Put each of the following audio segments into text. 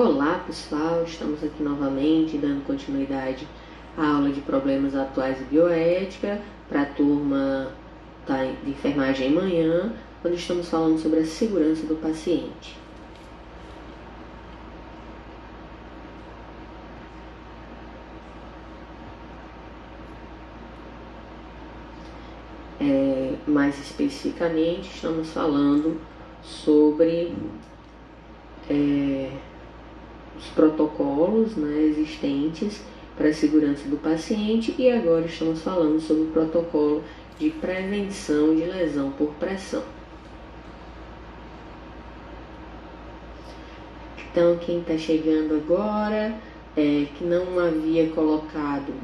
Olá pessoal, estamos aqui novamente dando continuidade à aula de problemas atuais e bioética para a turma de enfermagem amanhã, onde estamos falando sobre a segurança do paciente. Mais especificamente, estamos falando sobre os protocolos, existentes para a segurança do paciente, e agora estamos falando sobre o protocolo de prevenção de lesão por pressão. Então, quem está chegando agora, que não havia colocado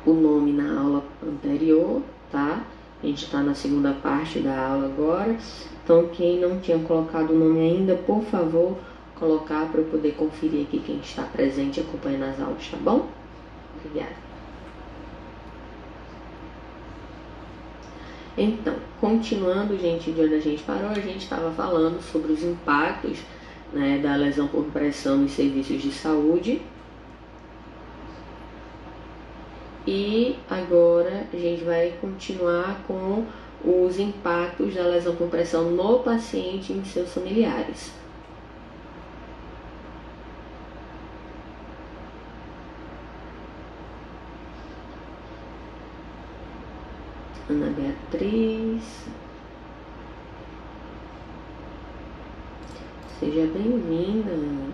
o nome na aula anterior, tá? A gente está na segunda parte da aula agora. Então, quem não tinha colocado o nome ainda, por favor, colocar para eu poder conferir aqui quem está presente e acompanhando as aulas, tá bom? Obrigada. Então, continuando, gente, de onde a gente parou, a gente estava falando sobre os impactos, da lesão por pressão nos serviços de saúde. E agora a gente vai continuar com os impactos da lesão por pressão no paciente e em seus familiares. Ana Beatriz, seja bem-vinda, Ana.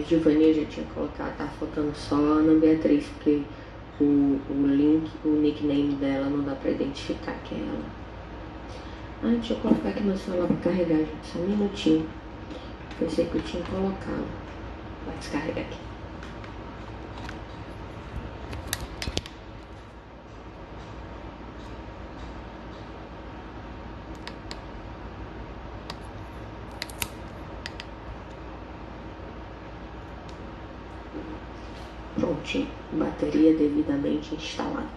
Giovanni já tinha colocado, tá faltando só a Ana Beatriz, porque o nickname dela não dá pra identificar que é ela. Deixa eu colocar aqui no celular pra carregar, gente, só um minutinho. Pensei que eu tinha colocado. Vai descarregar aqui. Prontinho, bateria devidamente instalada.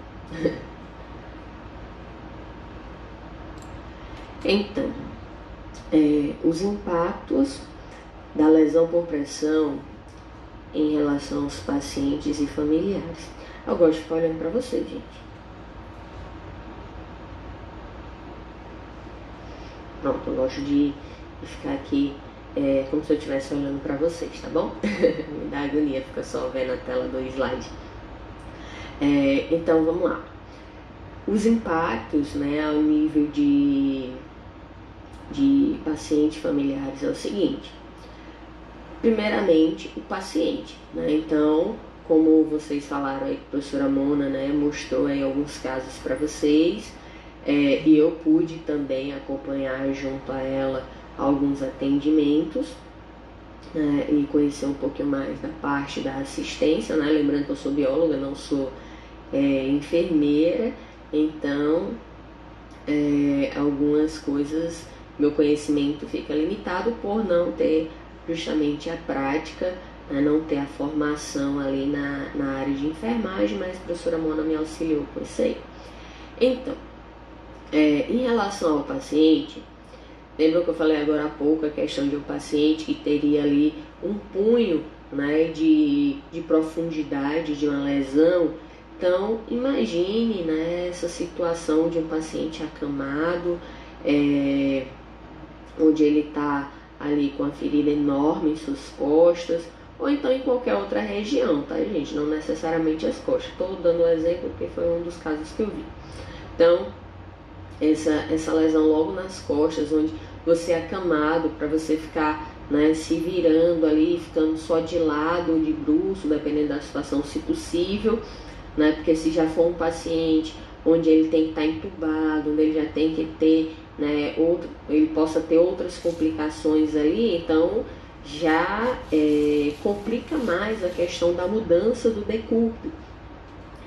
Então, os impactos da lesão por pressão em relação aos pacientes e familiares. Eu gosto de ficar olhando para vocês, gente. Pronto, eu gosto de ficar aqui como se eu estivesse olhando para vocês, tá bom? Me dá agonia, fica só vendo a tela do slide. Então, vamos lá. Os impactos, ao nível de pacientes familiares é o seguinte. Primeiramente, o paciente, Então, como vocês falaram aí, a professora Mona, mostrou aí alguns casos para vocês, e eu pude também acompanhar junto a ela alguns atendimentos, e conhecer um pouquinho mais da parte da assistência, Lembrando que eu sou bióloga, não sou enfermeira, então algumas coisas, meu conhecimento fica limitado por não ter justamente a prática, não ter a formação ali na área de enfermagem, mas a professora Mona me auxiliou com isso aí. Então, em relação ao paciente, lembra que eu falei agora há pouco a questão de um paciente que teria ali um punho, de profundidade de uma lesão? Então, imagine, essa situação de um paciente acamado, onde ele está ali com a ferida enorme em suas costas, ou então em qualquer outra região, tá, gente? Não necessariamente as costas. Estou dando um exemplo porque foi um dos casos que eu vi. Então, essa lesão logo nas costas, onde você é acamado para você ficar se virando ali, ficando só de lado ou de bruço, dependendo da situação, se possível, porque se já for um paciente onde ele tem que estar entubado, onde ele já tem que ter, ele possa ter outras complicações ali, então já complica mais a questão da mudança do decúbito.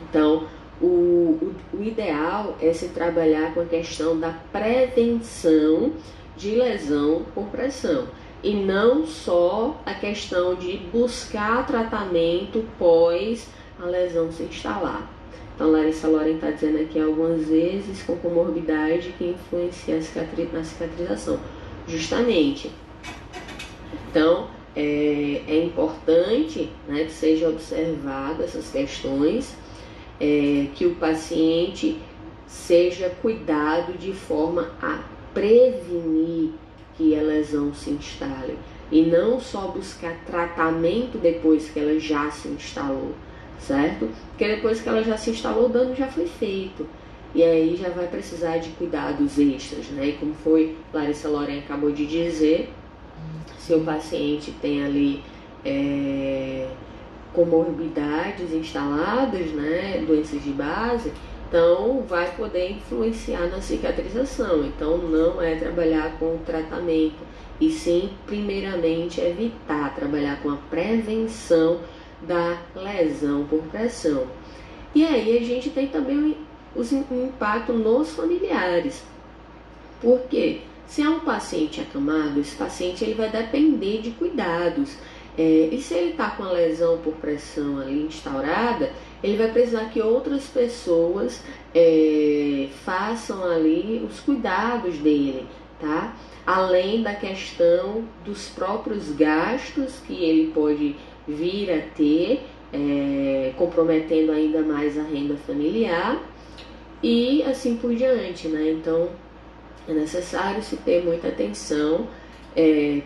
Então, o ideal é se trabalhar com a questão da prevenção de lesão por pressão. E não só a questão de buscar tratamento pós a lesão se instalar. Então, Larissa Loren está dizendo aqui algumas vezes com comorbidade que influencia na cicatrização. Justamente. Então, é importante, né, que seja observado essas questões, que o paciente seja cuidado de forma a prevenir que a lesão se instale e não só buscar tratamento depois que ela já se instalou, certo? Porque depois que ela já se instalou, o dano já foi feito e aí já vai precisar de cuidados extras, né? E como foi Larissa Loren acabou de dizer, se o paciente tem ali comorbidades instaladas, né, doenças de base, então vai poder influenciar na cicatrização. Então não é trabalhar com o tratamento, e sim, primeiramente, evitar trabalhar com a prevenção da lesão por pressão. E aí a gente tem também o impacto nos familiares. Por quê? Se é um paciente acamado, esse paciente ele vai depender de cuidados. E se ele está com a lesão por pressão ali instaurada, ele vai precisar que outras pessoas façam ali os cuidados dele, tá? Além da questão dos próprios gastos que ele pode vir a ter, comprometendo ainda mais a renda familiar e assim por diante, né? Então, é necessário se ter muita atenção,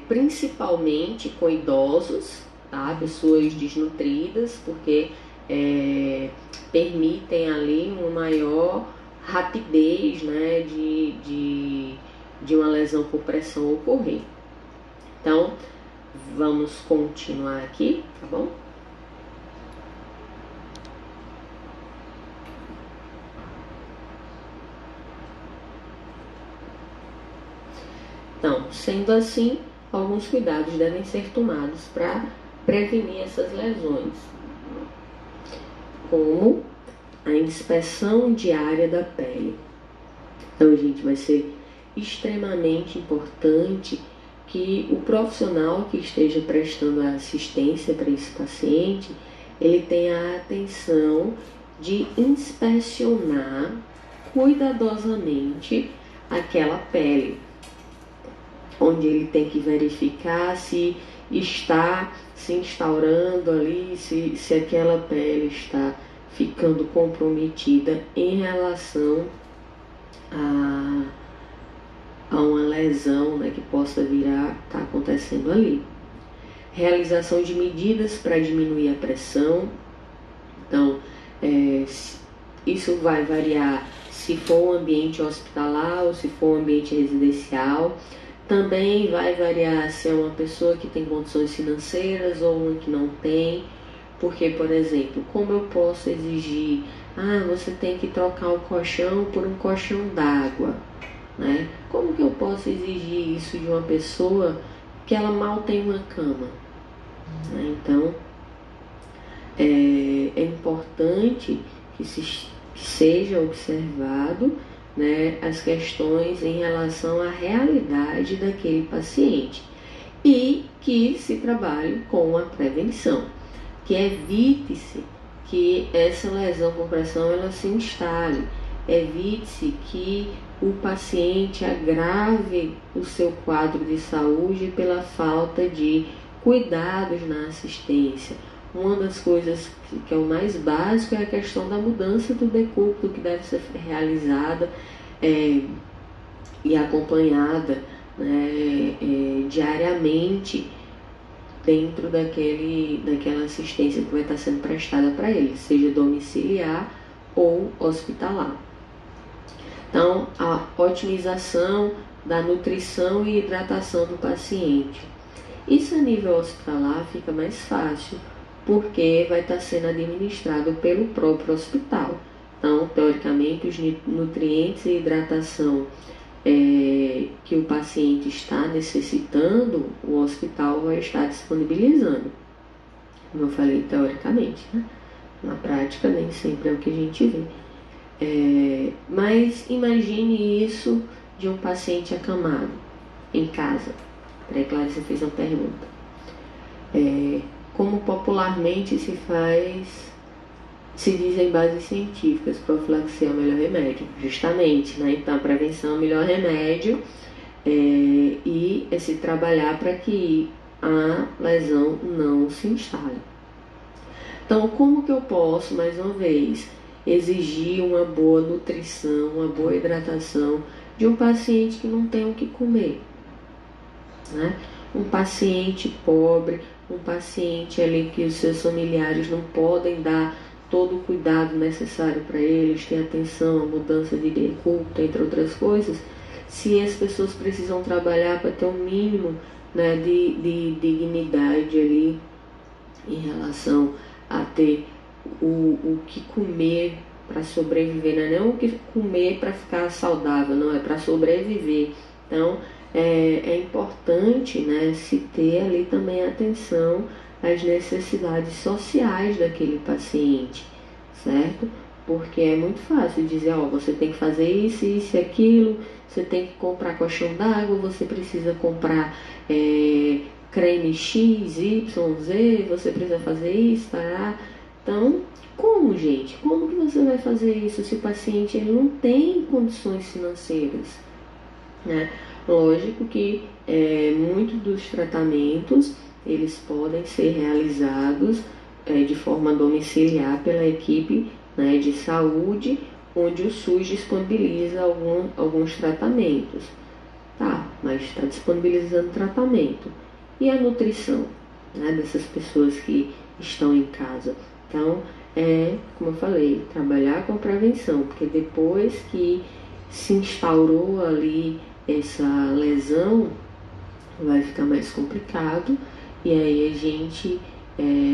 principalmente com idosos, tá? Pessoas desnutridas, porque permitem ali uma maior rapidez, né, de uma lesão por pressão ocorrer. Então, vamos continuar aqui, tá bom? Então, sendo assim, alguns cuidados devem ser tomados para prevenir essas lesões, como a inspeção diária da pele. Então, gente, vai ser extremamente importante que o profissional que esteja prestando a assistência para esse paciente, ele tenha a atenção de inspecionar cuidadosamente aquela pele, onde ele tem que verificar se está se instaurando ali, se aquela pele está ficando comprometida em relação a uma lesão, né, que possa vir a estar acontecendo ali. Realização de medidas para diminuir a pressão. Então, isso vai variar se for um ambiente hospitalar ou se for um ambiente residencial. Também vai variar se é uma pessoa que tem condições financeiras ou uma que não tem. Porque, por exemplo, como eu posso exigir, você tem que trocar o colchão por um colchão d'água, né? Como que eu posso exigir isso de uma pessoa que ela mal tem uma cama? Então, é importante que seja observado, né, as questões em relação à realidade daquele paciente e que se trabalhe com a prevenção, que evite-se que essa lesão por pressão ela se instale, evite-se que o paciente agrave o seu quadro de saúde pela falta de cuidados na assistência. Uma das coisas que é o mais básico é a questão da mudança do decúbito, que deve ser realizada e acompanhada, né, diariamente dentro daquela assistência que vai estar sendo prestada para ele, seja domiciliar ou hospitalar. Então, a otimização da nutrição e hidratação do paciente. Isso a nível hospitalar fica mais fácil, porque vai estar sendo administrado pelo próprio hospital. Então, teoricamente, os nutrientes e hidratação que o paciente está necessitando, o hospital vai estar disponibilizando. Como eu falei, teoricamente, né? Na prática, nem sempre é o que a gente vê. Mas imagine isso de um paciente acamado em casa. Peraí, Clarissa fez uma pergunta. Como popularmente se diz em bases científicas, profilaxia é o melhor remédio? Justamente, né? Então a prevenção é o melhor remédio e é se trabalhar para que a lesão não se instale. Então, como que eu posso, mais uma vez, exigir uma boa nutrição, uma boa hidratação de um paciente que não tem o que comer, né? Um paciente pobre, um paciente ali que os seus familiares não podem dar todo o cuidado necessário para eles, ter atenção, a mudança de decúbito, entre outras coisas. Se as pessoas precisam trabalhar para ter um mínimo, né, de dignidade ali em relação a ter o que comer para sobreviver, não é nem o que comer para ficar saudável, não, é para sobreviver. Então é importante, né, se ter ali também atenção às necessidades sociais daquele paciente, certo? Porque é muito fácil dizer, você tem que fazer isso, isso e aquilo, você tem que comprar colchão d'água, você precisa comprar creme X, Y, Z, você precisa fazer isso, tá? Então, como, gente? Como que você vai fazer isso se o paciente ele não tem condições financeiras, né? Lógico que muitos dos tratamentos eles podem ser realizados de forma domiciliar pela equipe, né, de saúde, onde o SUS disponibiliza alguns tratamentos. Tá, mas está disponibilizando tratamento. E a nutrição, né, dessas pessoas que estão em casa? Então, como eu falei, trabalhar com prevenção, porque depois que se instaurou ali essa lesão, vai ficar mais complicado e aí a gente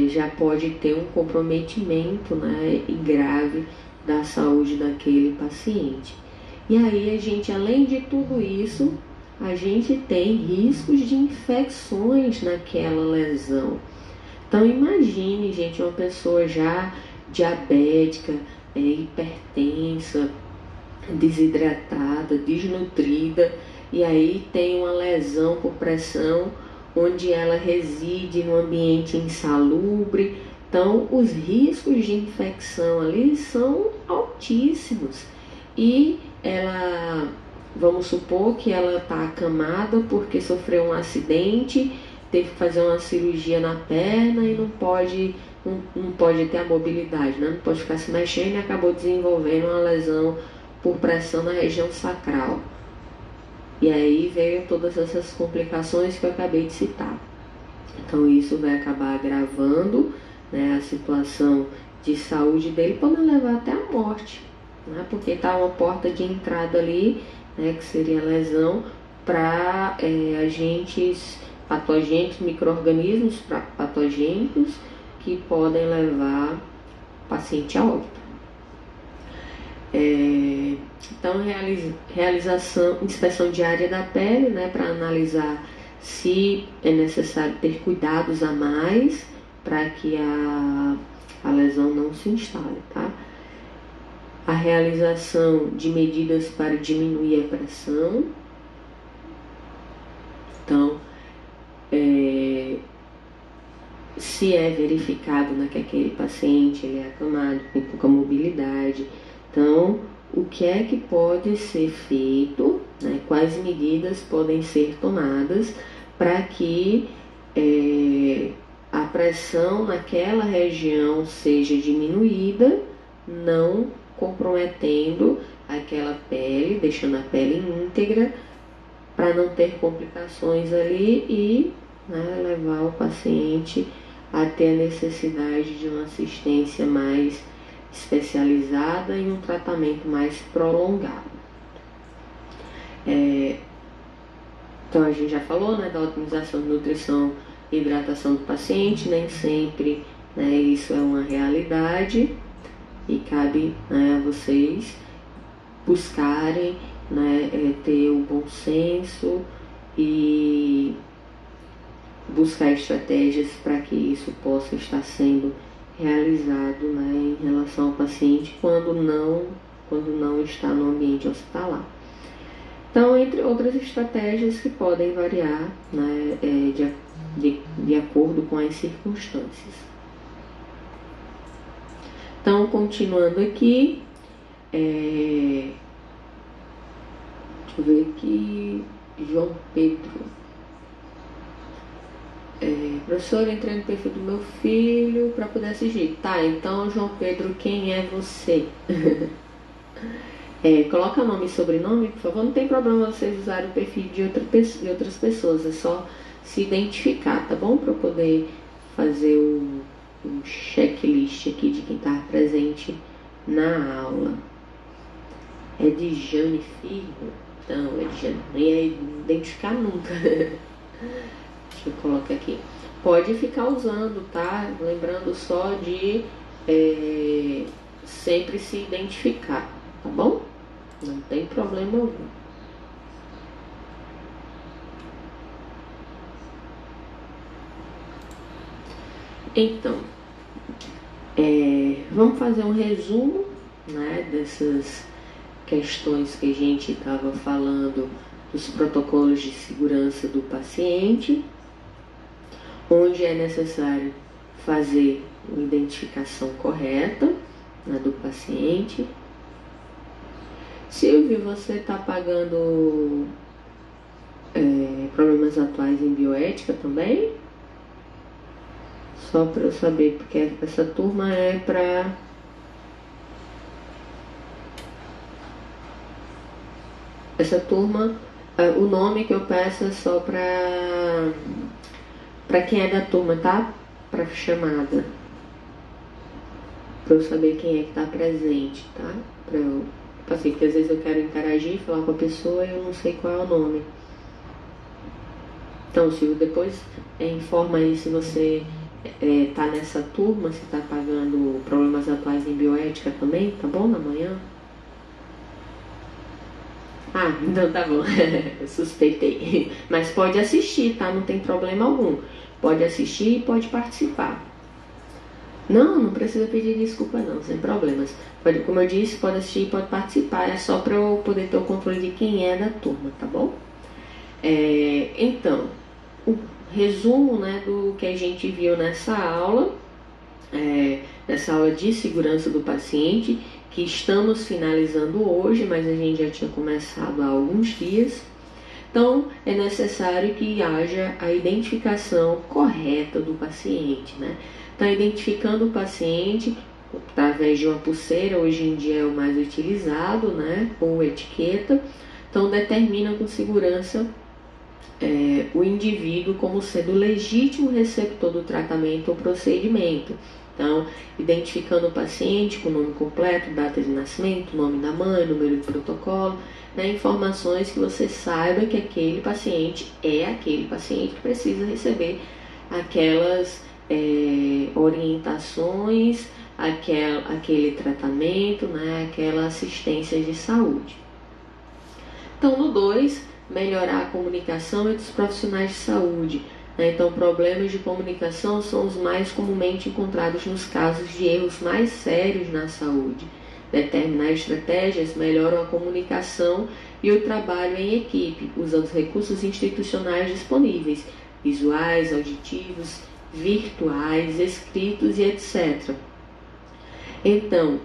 já pode ter um comprometimento, né, grave da saúde daquele paciente. E aí a gente, além de tudo isso, a gente tem riscos de infecções naquela lesão. Então imagine, gente, uma pessoa já diabética, hipertensa, desidratada, desnutrida, e aí tem uma lesão por pressão, onde ela reside num ambiente insalubre. Então, os riscos de infecção ali são altíssimos. E ela, vamos supor que ela está acamada porque sofreu um acidente, teve que fazer uma cirurgia na perna e não pode ter a mobilidade, né? Não pode ficar se mexendo e acabou desenvolvendo uma lesão por pressão na região sacral. E aí veio todas essas complicações que eu acabei de citar. Então isso vai acabar agravando, né, a situação de saúde dele, podendo levar até a morte, né? Porque está uma porta de entrada ali, né, que seria a lesão, para agentes patogênicos, micro-organismos patogênicos que podem levar o paciente a óbito. Então, inspeção diária da pele, né, para analisar se é necessário ter cuidados a mais para que a lesão não se instale, tá? A realização de medidas para diminuir a pressão. Então, se é verificado, né, que aquele paciente ele é acamado, com pouca mobilidade, então o que é que pode ser feito, né, quais medidas podem ser tomadas para que a pressão naquela região seja diminuída, não comprometendo aquela pele, deixando a pele íntegra, para não ter complicações ali e, né, levar o paciente a ter a necessidade de uma assistência mais especializada e um tratamento mais prolongado. Então a gente já falou, né, da otimização de nutrição e hidratação do paciente, nem sempre, né, isso é uma realidade e cabe, né, a vocês buscarem, né, ter o bom senso e buscar estratégias para que isso possa estar sendo realizado, né, em relação ao paciente quando não está no ambiente hospitalar. Então, entre outras estratégias que podem variar, né, de acordo com as circunstâncias. Então, continuando aqui, deixa eu ver aqui, João Pedro. Professor, entrei no perfil do meu filho para poder assistir. Tá, então, João Pedro, quem é você? Coloca nome e sobrenome, por favor. Não tem problema vocês usarem o perfil de outras pessoas, é só se identificar, tá bom? Para eu poder fazer um checklist aqui de quem está presente na aula. É de Jane Filho? Então, é de Jane. Não ia identificar nunca. Deixa eu colocar aqui. Pode ficar usando, tá? Lembrando só de sempre se identificar, tá bom? Não tem problema algum. Então, vamos fazer um resumo, né, dessas questões que a gente estava falando dos protocolos de segurança do paciente, onde é necessário fazer uma identificação correta, né, do paciente. Silvio, você está pagando problemas atuais em bioética também? Só para eu saber, porque essa turma é para... Essa turma, o nome que eu peço é só para quem é da turma, tá? Para chamada. Para eu saber quem é que está presente, tá? Para eu... Assim, porque às vezes eu quero interagir, falar com a pessoa e eu não sei qual é o nome. Então, Silvio, depois informa aí se você tá nessa turma, se tá pagando problemas atuais em bioética também, tá bom? Na manhã. Ah, então tá bom. Eu suspeitei. Mas pode assistir, tá? Não tem problema algum. Pode assistir e pode participar. Não precisa pedir desculpa não, sem problemas. Pode, como eu disse, pode assistir e pode participar. É só para eu poder ter o controle de quem é da turma, tá bom? Então, o resumo, né, do que a gente viu nessa aula de segurança do paciente, que estamos finalizando hoje, mas a gente já tinha começado há alguns dias. Então, é necessário que haja a identificação correta do paciente, né? Então, identificando o paciente através de uma pulseira, hoje em dia é o mais utilizado, né? Ou etiqueta. Então, determina com segurança o indivíduo como sendo legítimo receptor do tratamento ou procedimento. Então, identificando o paciente com nome completo, data de nascimento, nome da mãe, número de protocolo, né, informações que você saiba que aquele paciente é aquele paciente que precisa receber aquelas orientações, aquele tratamento, né, aquela assistência de saúde. Então, no 2, melhorar a comunicação entre os profissionais de saúde. Então, problemas de comunicação são os mais comumente encontrados nos casos de erros mais sérios na saúde. Determinar estratégias melhoram a comunicação e o trabalho em equipe, usando os recursos institucionais disponíveis, visuais, auditivos, virtuais, escritos e etc. Então,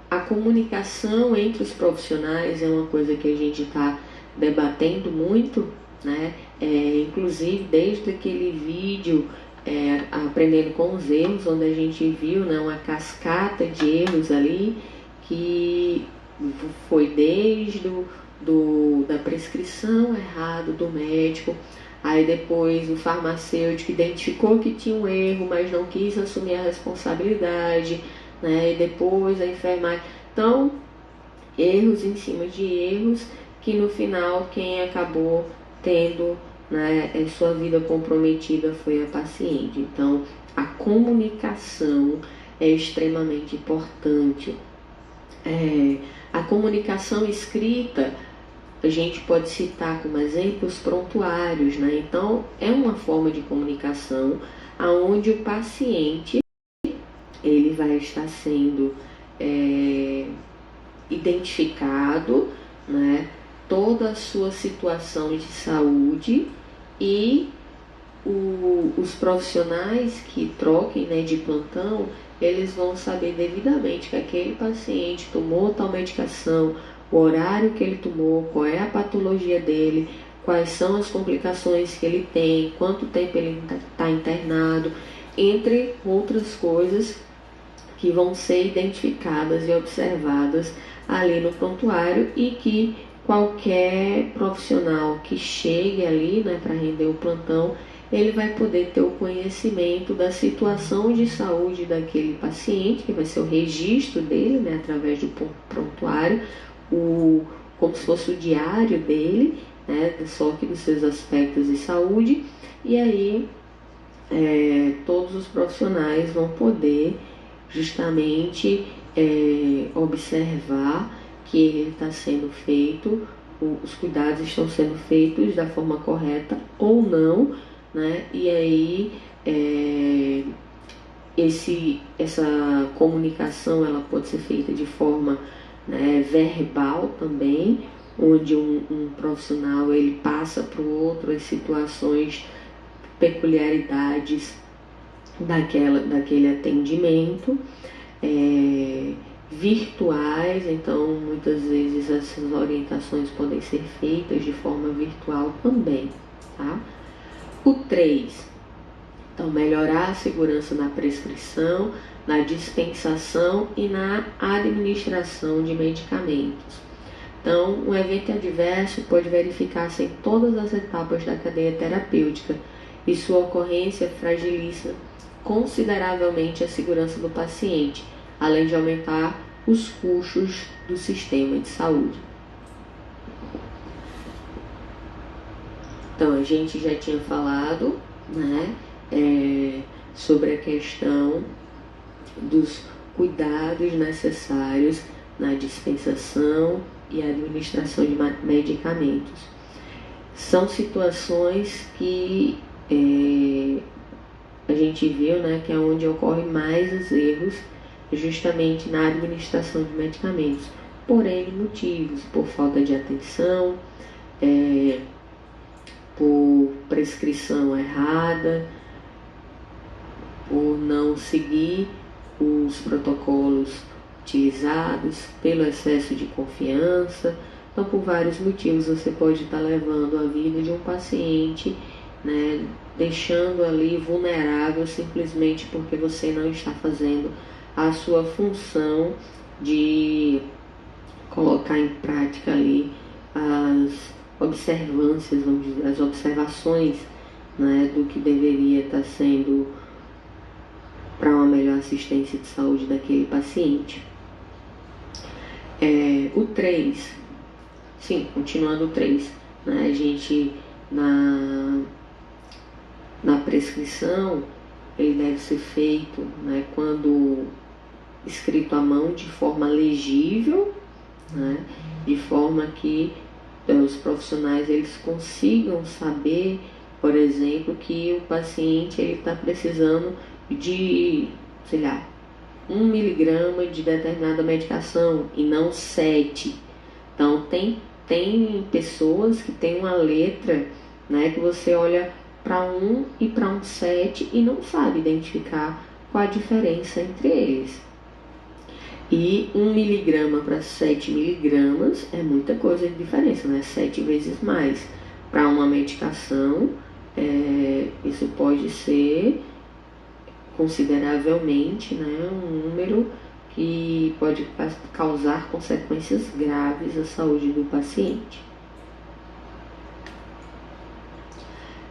a comunicação entre os profissionais é uma coisa que a gente está debatendo muito, né? Inclusive desde aquele vídeo Aprendendo com os Erros, onde a gente viu, né, uma cascata de erros ali, que foi desde da prescrição errada do médico, aí depois o farmacêutico identificou que tinha um erro, mas não quis assumir a responsabilidade, né, e depois a enfermagem. Então, erros em cima de erros, que no final quem acabou tendo, né, sua vida comprometida foi a paciente. Então, a comunicação é extremamente importante. A comunicação escrita, a gente pode citar como exemplos prontuários, né? Então, é uma forma de comunicação onde o paciente ele vai estar sendo identificado, né, toda a sua situação de saúde e os profissionais que troquem, né, de plantão, eles vão saber devidamente que aquele paciente tomou tal medicação, o horário que ele tomou, qual é a patologia dele, quais são as complicações que ele tem, quanto tempo ele está internado, entre outras coisas que vão ser identificadas e observadas ali no prontuário e que qualquer profissional que chegue ali, né, para render o plantão, ele vai poder ter o conhecimento da situação de saúde daquele paciente, que vai ser o registro dele, né, através do prontuário, como se fosse o diário dele, né, só que dos seus aspectos de saúde, e aí todos os profissionais vão poder justamente observar que ele está sendo feito, os cuidados estão sendo feitos da forma correta ou não, né? E aí essa comunicação ela pode ser feita de forma, né, verbal também, onde um profissional ele passa para o outro as situações, peculiaridades daquele atendimento, virtuais, então muitas vezes essas orientações podem ser feitas de forma virtual também, tá? O 3, então melhorar a segurança na prescrição, na dispensação e na administração de medicamentos. Então, um evento adverso pode verificar-se em todas as etapas da cadeia terapêutica e sua ocorrência fragiliza consideravelmente a segurança do paciente, além de aumentar os custos do sistema de saúde. Então, a gente já tinha falado, né, sobre a questão dos cuidados necessários na dispensação e administração de medicamentos. São situações que a gente viu, né, que é onde ocorrem mais os erros, justamente na administração de medicamentos, por N motivos, por falta de atenção, por prescrição errada, por não seguir os protocolos utilizados, pelo excesso de confiança. Então, por vários motivos, você pode estar levando a vida de um paciente, né, deixando ali vulnerável simplesmente porque você não está fazendo a sua função de colocar em prática ali as observâncias, vamos dizer, as observações, né, do que deveria estar sendo para uma melhor assistência de saúde daquele paciente. O 3, sim, continuando o 3, né, a gente na prescrição, ele deve ser feito, né, quando escrito à mão de forma legível, né, de forma que os profissionais eles consigam saber, por exemplo, que o paciente está precisando de, sei lá, 1 miligrama de determinada medicação e não 7. Então tem pessoas que têm uma letra, né, que você olha para um e para um 7 e não sabe identificar qual a diferença entre eles. E 1 miligrama para 7 miligramas é muita coisa de diferença, né? 7 vezes mais. Para uma medicação, isso pode ser consideravelmente, né, um número que pode causar consequências graves à saúde do paciente.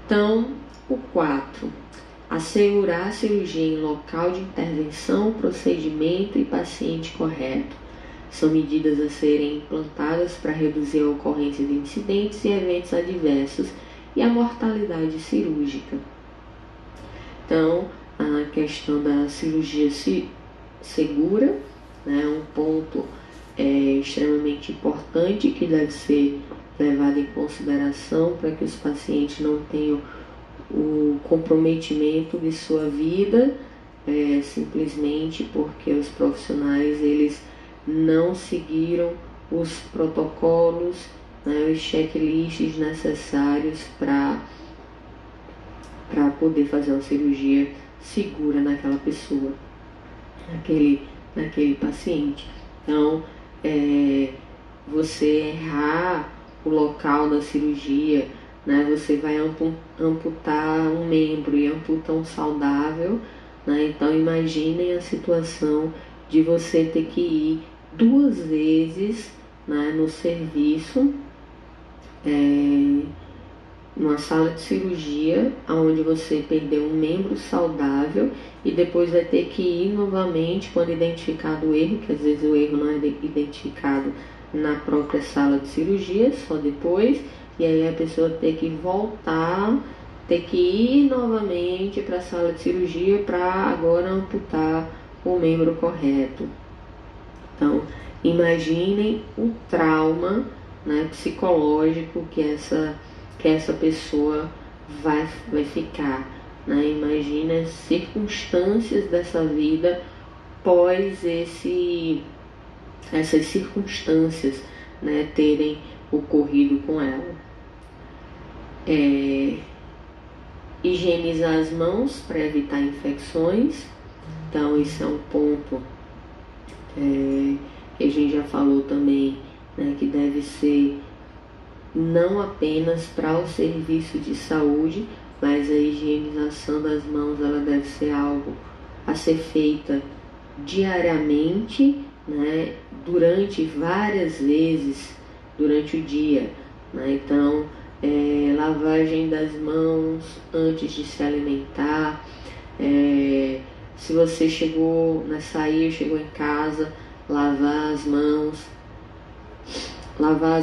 Então, o 4, assegurar a cirurgia em local de intervenção, procedimento e paciente correto. São medidas a serem implantadas para reduzir a ocorrência de incidentes e eventos adversos e a mortalidade cirúrgica. Então, a questão da cirurgia segura, né, é um ponto extremamente importante que deve ser levado em consideração para que os pacientes não tenham o comprometimento de sua vida simplesmente porque os profissionais eles não seguiram os protocolos, né, os checklists necessários para poder fazer uma cirurgia segura naquela pessoa, naquele paciente. Então, você errar o local da cirurgia, né, você vai amputar um membro e amputa um saudável, né? Então imaginem a situação de você ter que ir 2 vezes, né, no serviço, numa sala de cirurgia, onde você perdeu um membro saudável e depois vai ter que ir novamente quando identificado o erro, que às vezes o erro não é identificado na própria sala de cirurgia, só depois, e aí a pessoa tem que voltar, ter que ir novamente para a sala de cirurgia para agora amputar o membro correto. Então, imaginem o trauma, né, psicológico que essa pessoa vai ficar, né? Imagina as circunstâncias dessa vida pós essas circunstâncias, né, terem ocorrido com ela. Higienizar as mãos para evitar infecções. Então isso é um ponto que a gente já falou também, né, que deve ser não apenas para o serviço de saúde, mas a higienização das mãos ela deve ser algo a ser feita diariamente, né, durante várias vezes durante o dia, né? Então, lavagem das mãos antes de se alimentar. Se você chegou em casa, lavar as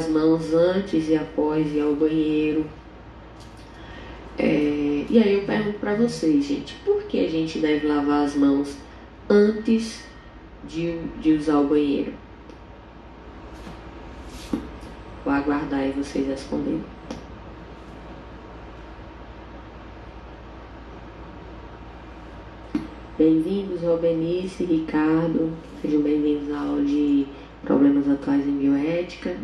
mãos antes e após ir ao banheiro. E aí eu pergunto para vocês, gente, por que a gente deve lavar as mãos antes de usar o banheiro? Vou aguardar aí vocês responderem. Bem-vindos, Robenice, Ricardo. Sejam bem-vindos à aula de Problemas Atuais em Bioética.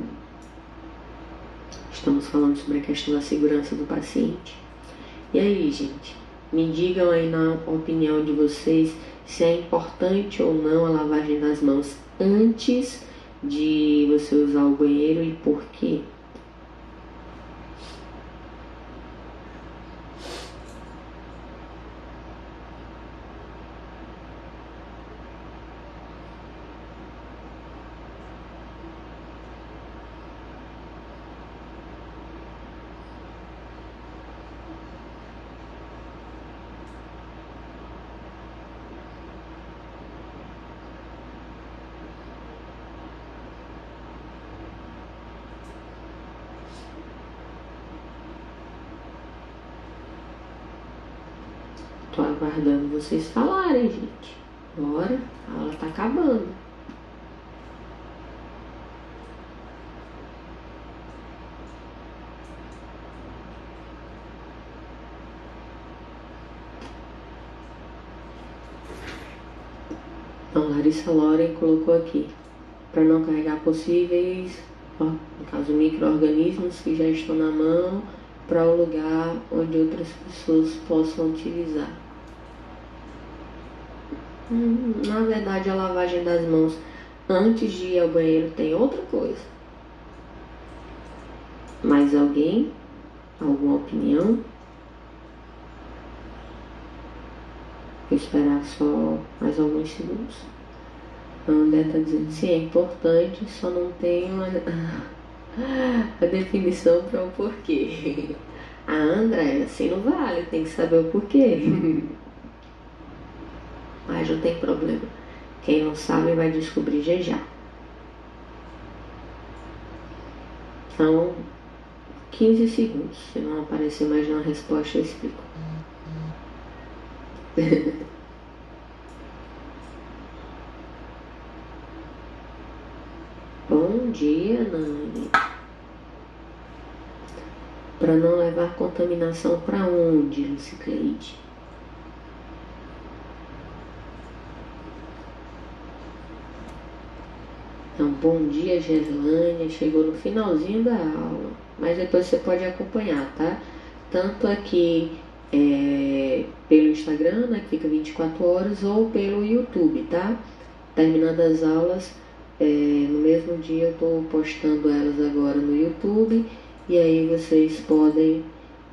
Estamos falando sobre a questão da segurança do paciente. E aí, gente, me digam aí na opinião de vocês se é importante ou não a lavagem das mãos antes de você usar o banheiro e por quê? Tô aguardando vocês falarem, gente. Bora, a aula tá acabando. Então, Larissa Loren colocou aqui, para não carregar possíveis, no caso, micro-organismos que já estão na mão, para o lugar onde outras pessoas possam utilizar. Na verdade, a lavagem das mãos antes de ir ao banheiro tem outra coisa. Mais alguém? Alguma opinião? Vou esperar só mais alguns segundos. A André está dizendo, sim, é importante, só não tenho a definição para o porquê. A André, assim não vale, tem que saber o porquê. Mas não tem problema. Quem não sabe vai descobrir já. Então, 15 segundos. Se não aparecer mais uma resposta, eu explico. Bom dia, Nani. Para não levar contaminação para onde, Lucicleide? Então, bom dia, Gerlânia. Chegou no finalzinho da aula, mas depois você pode acompanhar, tá? Tanto aqui pelo Instagram, né, que fica 24 horas, ou pelo YouTube, tá? Terminando as aulas, no mesmo dia eu estou postando elas agora no YouTube, e aí vocês podem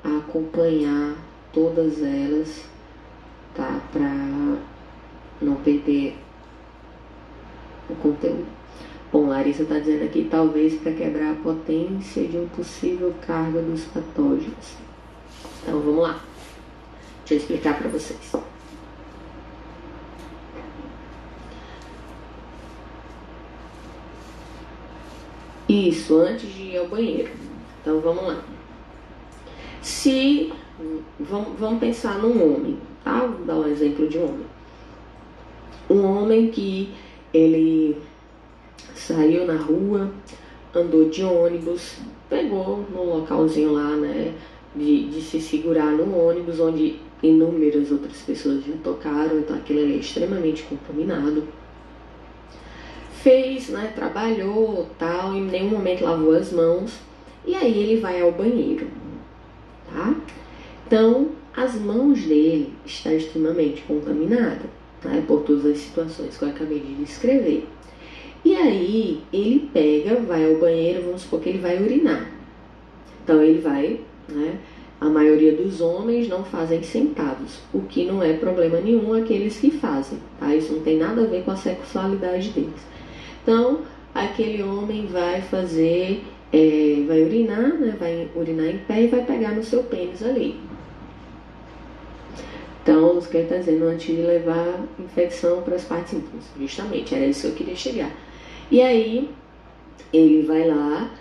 acompanhar todas elas, tá? Para não perder o conteúdo. Bom, Larissa está dizendo aqui, talvez para quebrar a potência de um possível carga dos patógenos. Então, vamos lá. Deixa eu explicar para vocês. Isso, antes de ir ao banheiro. Então, vamos lá. Vamos pensar num homem, tá? Vou dar um exemplo de um homem. Um homem que ele saiu na rua, andou de ônibus, pegou no localzinho lá, né, de se segurar no ônibus, onde inúmeras outras pessoas já tocaram, então aquilo ali é extremamente contaminado. Fez, né, trabalhou, tal, em nenhum momento lavou as mãos, e aí ele vai ao banheiro, tá? Então, as mãos dele estão extremamente contaminadas, né, por todas as situações que eu acabei de descrever. E aí, ele pega, vai ao banheiro, vamos supor que ele vai urinar. Então, ele vai, né? A maioria dos homens não fazem sentados, o que não é problema nenhum aqueles que fazem, tá? Isso não tem nada a ver com a sexualidade deles. Então, aquele homem vai fazer, vai urinar, né? Vai urinar em pé e vai pegar no seu pênis ali. Então, os que ele está dizendo, antes de levar infecção para as partes íntimas. Justamente, era isso que eu queria chegar. E aí, ele vai lá,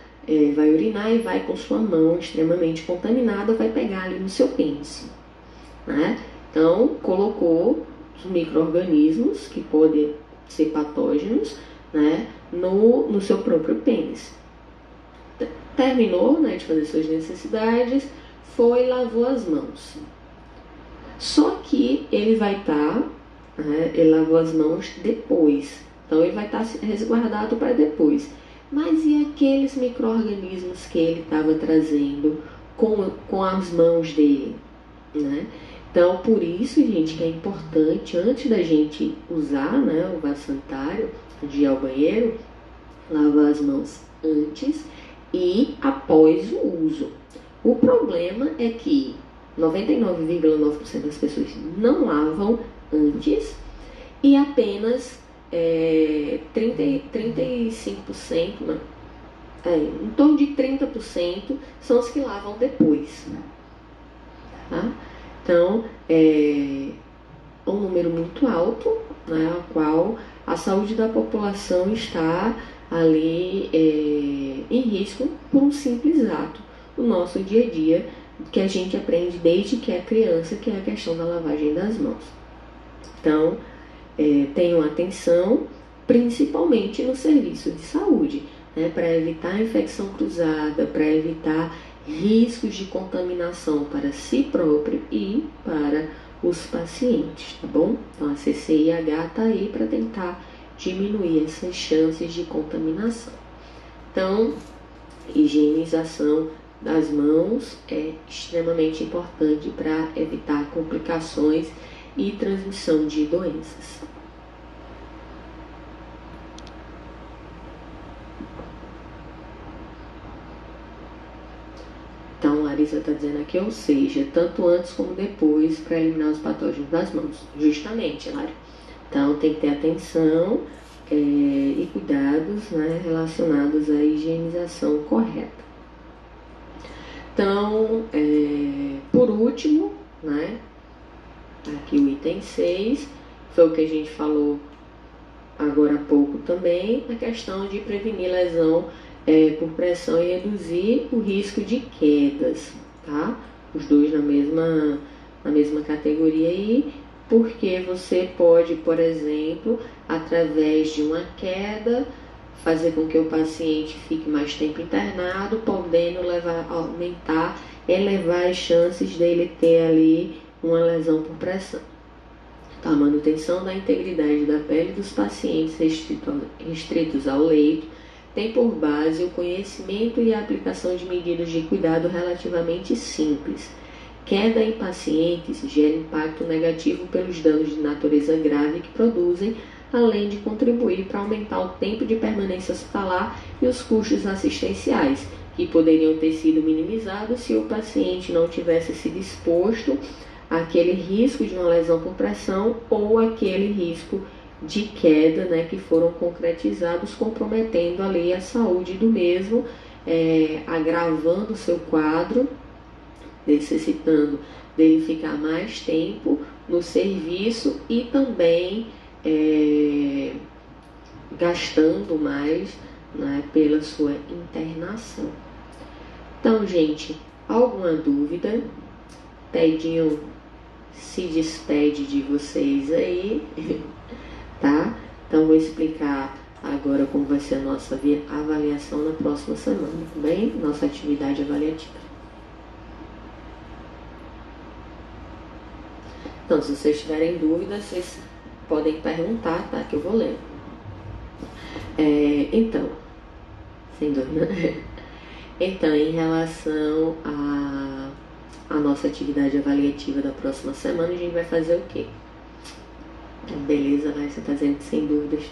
vai urinar e vai com sua mão extremamente contaminada, vai pegar ali no seu pênis, né? Então, colocou os micro-organismos, que podem ser patógenos, né, no seu próprio pênis. Terminou, né, de fazer suas necessidades, foi e lavou as mãos. Só que ele vai estar, né, ele lavou as mãos depois. Então, ele vai estar resguardado para depois. Mas e aqueles micro-organismos que ele estava trazendo com as mãos dele, né? Então, por isso, gente, que é importante, antes da gente usar, né, o vaso sanitário, de ir ao banheiro, lavar as mãos antes e após o uso. O problema é que 99,9% das pessoas não lavam antes e apenas 35%, não, em torno de 30% são os que lavam depois. Tá? Então, é um número muito alto, né, ao qual a saúde da população está ali em risco por um simples ato do nosso dia a dia, que a gente aprende desde que é criança, que é a questão da lavagem das mãos. Então, tenham atenção, principalmente no serviço de saúde, né, para evitar infecção cruzada, para evitar riscos de contaminação para si próprio e para os pacientes, tá bom? Então, a CCIH está aí para tentar diminuir essas chances de contaminação. Então, higienização das mãos é extremamente importante para evitar complicações e transmissão de doenças. Então, Larissa está dizendo aqui, ou seja, tanto antes como depois para eliminar os patógenos das mãos. Justamente, Lari. Então, tem que ter atenção e cuidados, né, relacionados à higienização correta. Então, por último, né, aqui o item 6, foi o que a gente falou agora há pouco também, a questão de prevenir lesão por pressão e reduzir o risco de quedas, tá? Os dois na mesma categoria aí, porque você pode, por exemplo, através de uma queda, fazer com que o paciente fique mais tempo internado, podendo elevar as chances dele ter ali uma lesão por pressão. Então, a manutenção da integridade da pele dos pacientes restritos ao leito tem por base o conhecimento e a aplicação de medidas de cuidado relativamente simples. Queda em pacientes gera impacto negativo pelos danos de natureza grave que produzem, além de contribuir para aumentar o tempo de permanência hospitalar e os custos assistenciais, que poderiam ter sido minimizados se o paciente não tivesse sido exposto àquele risco de uma lesão por pressão ou aquele risco de queda, né, que foram concretizados, comprometendo ali a saúde do mesmo, agravando o seu quadro, necessitando dele ficar mais tempo no serviço e também gastando mais, né, pela sua internação. Então, gente, alguma dúvida? Tedinho se despede de vocês aí, tá? Então, vou explicar agora como vai ser a nossa avaliação na próxima semana, tá bem? Nossa atividade avaliativa. Então, se vocês tiverem dúvidas, vocês podem perguntar, tá? Que eu vou ler. Então, sem dúvida. Então, em relação à nossa atividade avaliativa da próxima semana, a gente vai fazer o quê? Beleza, né? Você está dizendo sem dúvidas,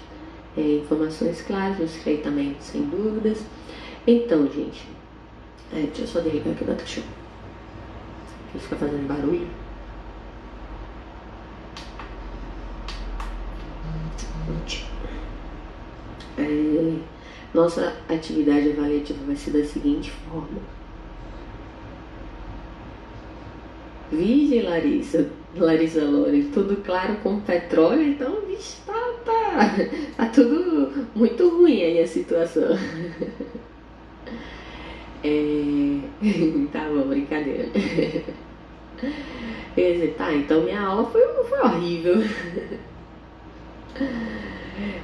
informações claras, os tratamentos sem dúvidas. Então, gente, deixa eu só desligar aqui o cachorro, que fica fazendo barulho. Nossa atividade avaliativa vai ser da seguinte forma. Vige, Larissa Lore, tudo claro como petróleo, então, vixe, tá tudo muito ruim aí a situação. Tá bom, brincadeira. Quer dizer, tá, então minha aula foi horrível.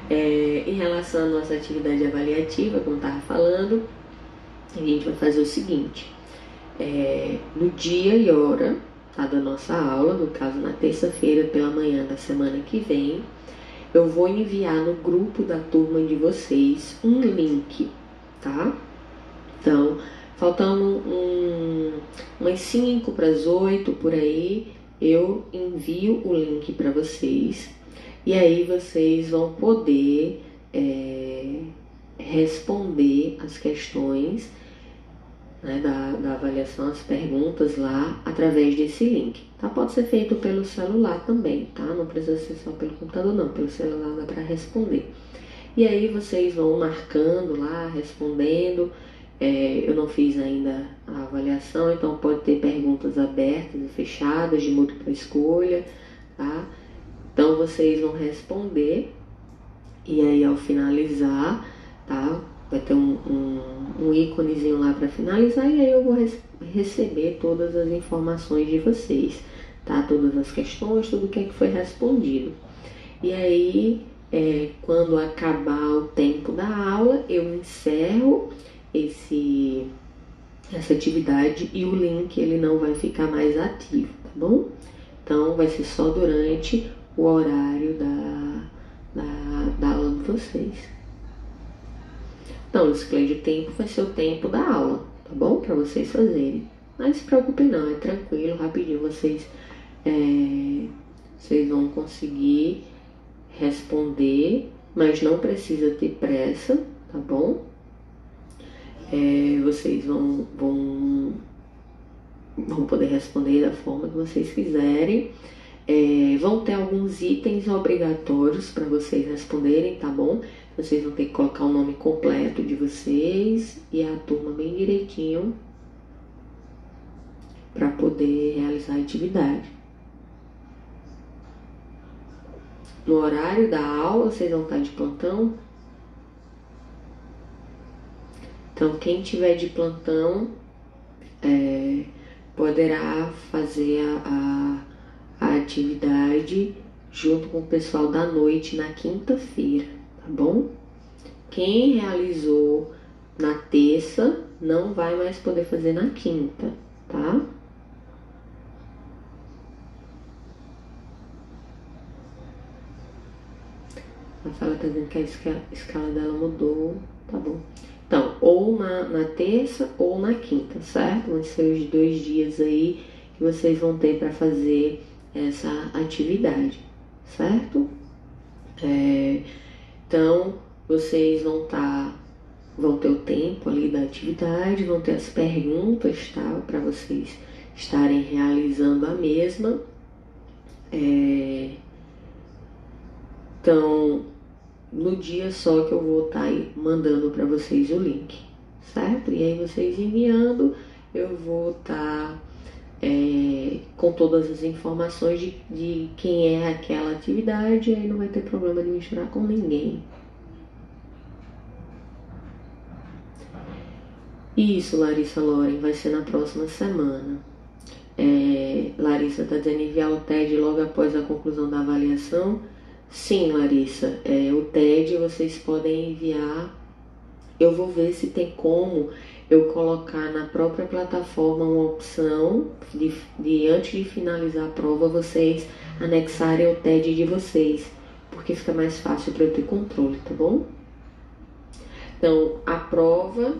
Em relação à nossa atividade avaliativa, como estava falando, a gente vai fazer o seguinte: no dia e hora, tá, da nossa aula, no caso na terça-feira pela manhã da semana que vem, eu vou enviar no grupo da turma de vocês um link, tá? Então, faltando umas 5 para as 8 por aí, eu envio o link para vocês. E aí vocês vão poder responder as questões, né, da avaliação, as perguntas lá, através desse link. Tá? Pode ser feito pelo celular também, tá? Não precisa ser só pelo computador, não. Pelo celular dá para responder. E aí vocês vão marcando lá, respondendo. Eu não fiz ainda a avaliação, então pode ter perguntas abertas e fechadas, de múltipla escolha, tá? Então, vocês vão responder e aí ao finalizar, tá? Vai ter um íconezinho lá para finalizar e aí eu vou receber todas as informações de vocês, tá? Todas as questões, tudo que foi respondido. E aí, quando acabar o tempo da aula, eu encerro essa atividade e o link ele não vai ficar mais ativo, tá bom? Então, vai ser só durante o horário da aula de vocês. Então, o display de tempo vai ser o tempo da aula, tá bom? Para vocês fazerem. Não se preocupem não, é tranquilo, rapidinho vocês vão conseguir responder, mas não precisa ter pressa, tá bom? Vocês vão poder responder da forma que vocês quiserem. Vão ter alguns itens obrigatórios para vocês responderem, tá bom? Vocês vão ter que colocar o nome completo de vocês e a turma bem direitinho para poder realizar a atividade. No horário da aula, vocês vão estar de plantão. Então, quem tiver de plantão poderá fazer a atividade junto com o pessoal da noite na quinta-feira, tá bom? Quem realizou na terça não vai mais poder fazer na quinta, tá? Rafaela tá dizendo que a escala dela mudou. Tá bom. Então, ou na terça ou na quinta, certo? Vão ser os 2 dias aí que vocês vão ter para fazer essa atividade, certo? Então, vocês vão ter o tempo ali da atividade, vão ter as perguntas, tá? Para vocês estarem realizando a mesma. Então, no dia só que eu vou estar mandando para vocês o link, certo? E aí vocês enviando, eu vou estar com todas as informações de quem é aquela atividade, aí não vai ter problema de misturar com ninguém. Isso, Larissa Loren, vai ser na próxima semana. Larissa está dizendo enviar o TED logo após a conclusão da avaliação. Sim, Larissa, o TED vocês podem enviar. Eu vou ver se tem como eu colocar na própria plataforma uma opção de antes de finalizar a prova, vocês anexarem o TED de vocês, porque fica mais fácil para eu ter controle, tá bom? Então, a prova,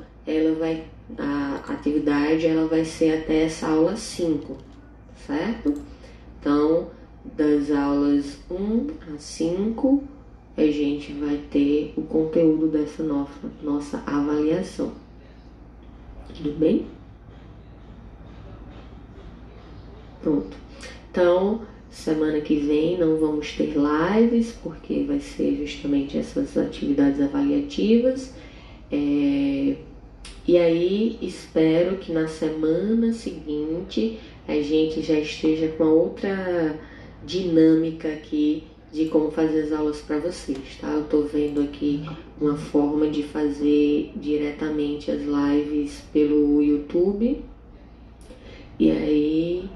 a atividade, ela vai ser até essa aula 5, certo? Então, das aulas 1 a 5, a gente vai ter o conteúdo dessa nossa avaliação. Tudo bem? Pronto. Então, semana que vem não vamos ter lives, porque vai ser justamente essas atividades avaliativas. E aí, espero que na semana seguinte a gente já esteja com outra dinâmica aqui de como fazer as aulas para vocês, tá? Eu tô vendo aqui uma forma de fazer diretamente as lives pelo YouTube. E aí,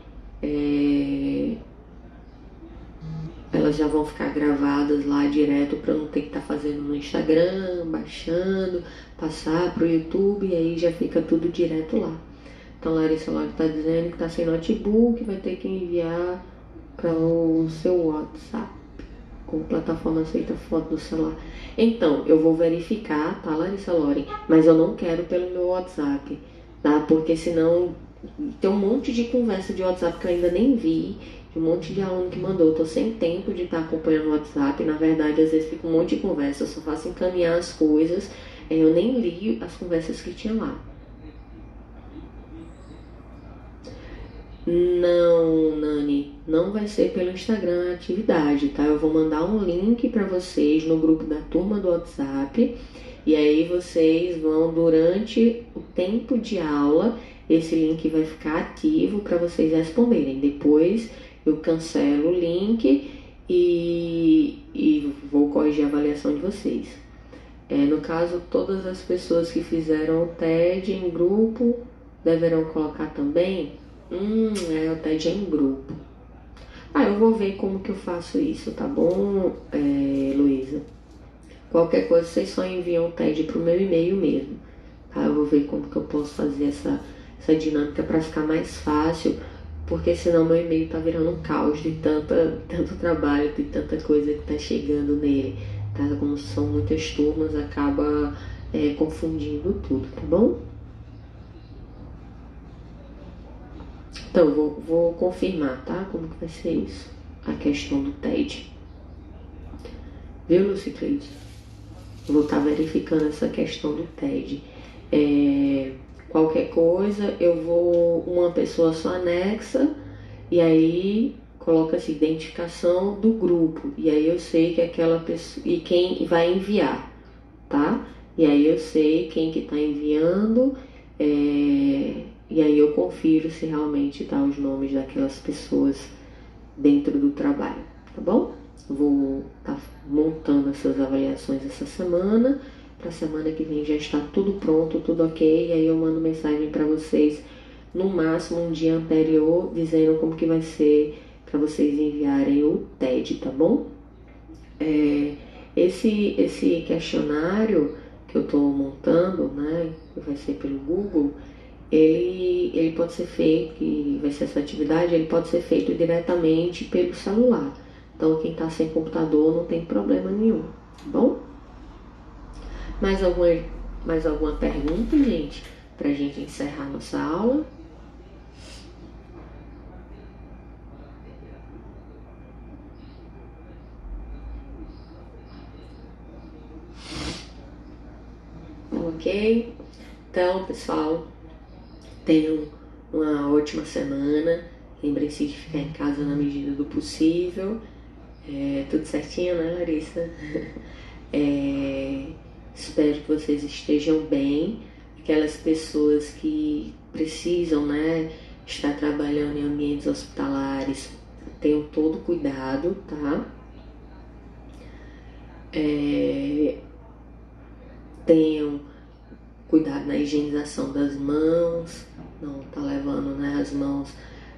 elas já vão ficar gravadas lá direto para não ter que estar fazendo no Instagram, baixando, passar pro YouTube, e aí já fica tudo direto lá. Então, Larissa Lore tá dizendo que tá sem notebook, vai ter que enviar para o seu WhatsApp. Com plataforma aceita foto do celular. Então, eu vou verificar, tá, Larissa Lore? Mas eu não quero pelo meu WhatsApp, tá? Porque senão tem um monte de conversa de WhatsApp que eu ainda nem vi, de um monte de aluno que mandou. Eu tô sem tempo de estar acompanhando o WhatsApp. Na verdade, às vezes fica um monte de conversa, eu só faço encaminhar as coisas. Eu nem li as conversas que tinha lá. Não, Nani, não vai ser pelo Instagram a atividade, tá? Eu vou mandar um link para vocês no grupo da turma do WhatsApp, e aí vocês vão, durante o tempo de aula, esse link vai ficar ativo para vocês responderem. Depois eu cancelo o link e vou corrigir a avaliação de vocês. No caso, todas as pessoas que fizeram o TED em grupo deverão colocar também. O TED é em grupo. Eu vou ver como que eu faço isso, tá bom, Luísa? Qualquer coisa, vocês só enviam o TED pro meu e-mail mesmo, tá? Eu vou ver como que eu posso fazer essa dinâmica para ficar mais fácil, porque senão meu e-mail tá virando um caos de tanto trabalho, de tanta coisa que tá chegando nele, tá? Como são muitas turmas, acaba confundindo tudo, tá bom? Então, vou confirmar, tá? Como que vai ser isso? A questão do TED. Viu, Lucicleide? Vou estar verificando essa questão do TED. Qualquer coisa, uma pessoa só anexa, e aí coloca-se identificação do grupo. E aí eu sei que aquela pessoa, e quem vai enviar, tá? E aí eu sei quem que tá enviando, e aí eu confiro se realmente tá os nomes daquelas pessoas dentro do trabalho, tá bom? Vou estar montando essas avaliações essa semana. Para semana que vem já está tudo pronto, tudo ok. E aí eu mando mensagem para vocês no máximo um dia anterior, dizendo como que vai ser para vocês enviarem o TED, tá bom? Esse questionário que eu estou montando, né, que vai ser pelo Google, ele pode ser feito, que vai ser essa atividade, ele pode ser feito diretamente pelo celular. Então, quem está sem computador não tem problema nenhum, bom? Mais alguma pergunta, gente? Pra gente encerrar nossa aula? Ok? Então, pessoal, tenham uma ótima semana. Lembrem-se de ficar em casa na medida do possível. Tudo certinho, né, Larissa? Espero que vocês estejam bem. Aquelas pessoas que precisam, né, estar trabalhando em ambientes hospitalares, tenham todo cuidado, tá? Tenham cuidado na higienização das mãos, não tá levando, né, as mãos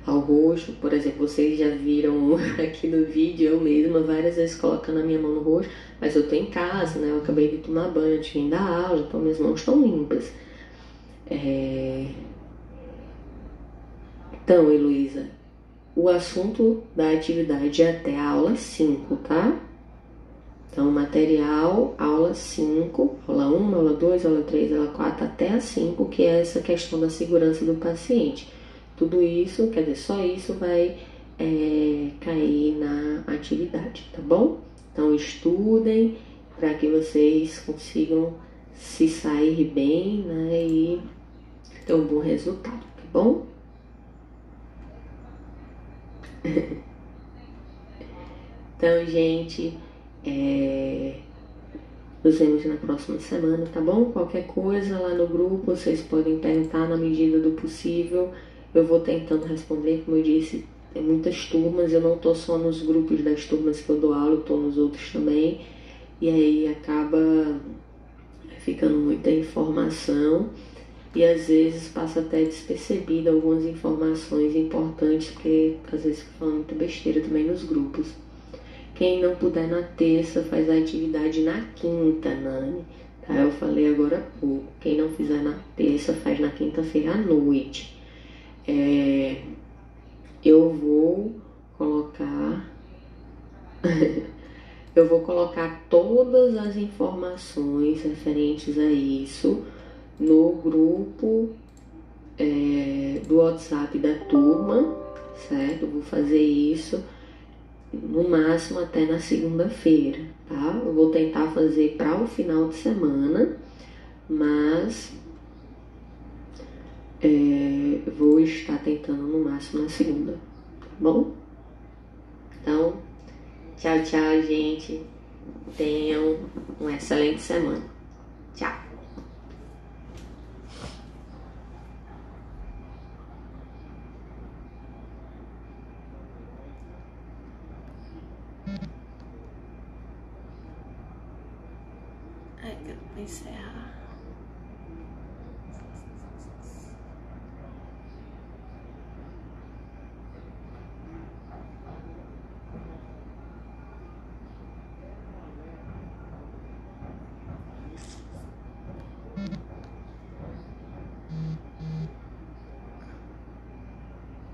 ao rosto. Por exemplo, vocês já viram aqui no vídeo, eu mesma várias vezes colocando a minha mão no rosto, mas eu tô em casa, né, eu acabei de tomar banho antes de vir da aula, então minhas mãos estão limpas. Então, Heloísa, o assunto da atividade é até a aula 5, tá? Então, material, aula 5, aula 1, aula 2, aula 3, aula 4, até a 5, que é essa questão da segurança do paciente. Tudo isso, quer dizer, só isso vai cair na atividade, tá bom? Então, estudem para que vocês consigam se sair bem, né, e ter um bom resultado, tá bom? Então, gente, nos vemos na próxima semana, tá bom? Qualquer coisa lá no grupo, vocês podem perguntar na medida do possível. Eu vou tentando responder, como eu disse, tem muitas turmas, eu não tô só nos grupos das turmas que eu dou aula, eu tô nos outros também. E aí acaba ficando muita informação e às vezes passa até despercebida algumas informações importantes, porque às vezes fica falando muita besteira também nos grupos. Quem não puder na terça, faz a atividade na quinta, Nani. Tá? Eu falei agora há pouco. Quem não fizer na terça, faz na quinta-feira à noite. Eu vou colocar... eu vou colocar todas as informações referentes a isso no grupo do WhatsApp da turma, certo? Eu vou fazer isso no máximo até na segunda-feira, tá? Eu vou tentar fazer para o final de semana, mas vou estar tentando no máximo na segunda, tá bom? Então, tchau, tchau, gente. Tenham uma excelente semana. Tchau. Aí, eu vou encerrar.